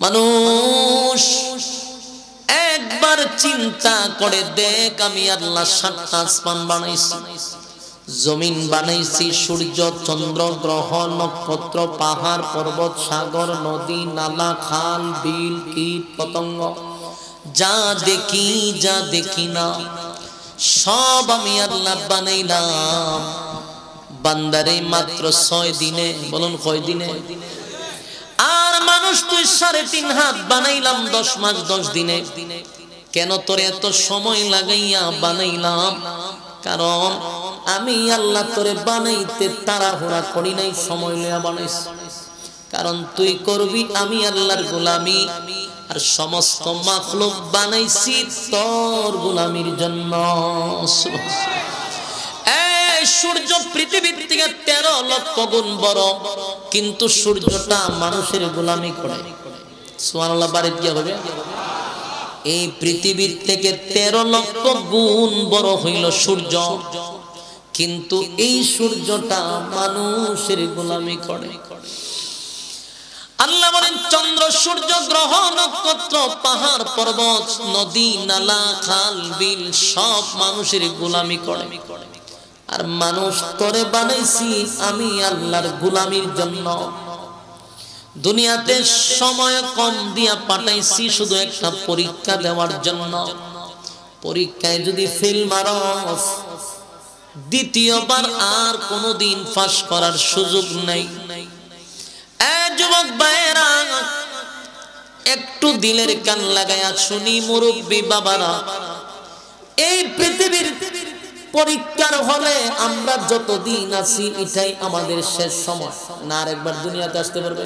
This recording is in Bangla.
মানুষ একবার চিন্তা করে দেখ, আমি আল্লাহ ৭টা আসমান বানাইছি, জমিন বানাইছি, সূর্য চন্দ্র গ্রহ নক্ষত্র পাহাড় পর্বত সাগর নদী নালা খাল বিল কীট পতঙ্গ, যা দেখি যা দেখি না সব আমি আল্লাহ বানাইলাম। বান্দারে মাত্র 6 দিনে, বলুন কয় দিনে? আর মানুষ তুই ৩.৫ হাত বানাইলাম 10 মাস 10 দিনে। কেন তোর এত সময় লাগাইয়া বানাইলাম? কারণ আমি আল্লাহ তোরে বানাইতে তাড়াহুড়া করি নাই, সময় লইয়া বানাইছি। কারণ তুই করবি আমি আল্লাহর গোলামি, আর সমস্ত মাখলুক বানাইছি তোর গোলামির জন্য। সূর্য পৃথিবীর থেকে 13 লক্ষ গুণ বড়, কিন্তু সূর্যটা মানুষের গোলামি করে। সুবহানাল্লাহ, বাড়ি কি হবে? এই পৃথিবীর থেকে 13 লক্ষ গুণ বড় হইল সূর্য, কিন্তু এই সূর্যটা মানুষের গোলামি করে। আল্লাহ বলেন চন্দ্র সূর্য গ্রহ নক্ষত্র পাহাড় পর্বত নদী নালা খাল বিল সব মানুষের গোলামি করে। আর মানুষ তোরে বানাইছি আমি আল্লাহর গোলামির জন্য। দুনিয়াতে সময় কম দিয়া পাঠাইছি শুধু একটা পরীক্ষা দেওয়ার জন্য। পরীক্ষায় যদি ফেল মারস, দ্বিতীয়বার আর কোনোদিন পাস করার সুযোগ নাই। যুবক ভাইয়েরা, একটু দিলের কান লাগায়া শুনি মুরব্বী বাবারা, এই পৃথিবীর পরীক্ষার হলে আমরা যতদিন আছি এটাই আমাদের শেষ সময়। না আর একবার দুনিয়াতে আসতে পারবে?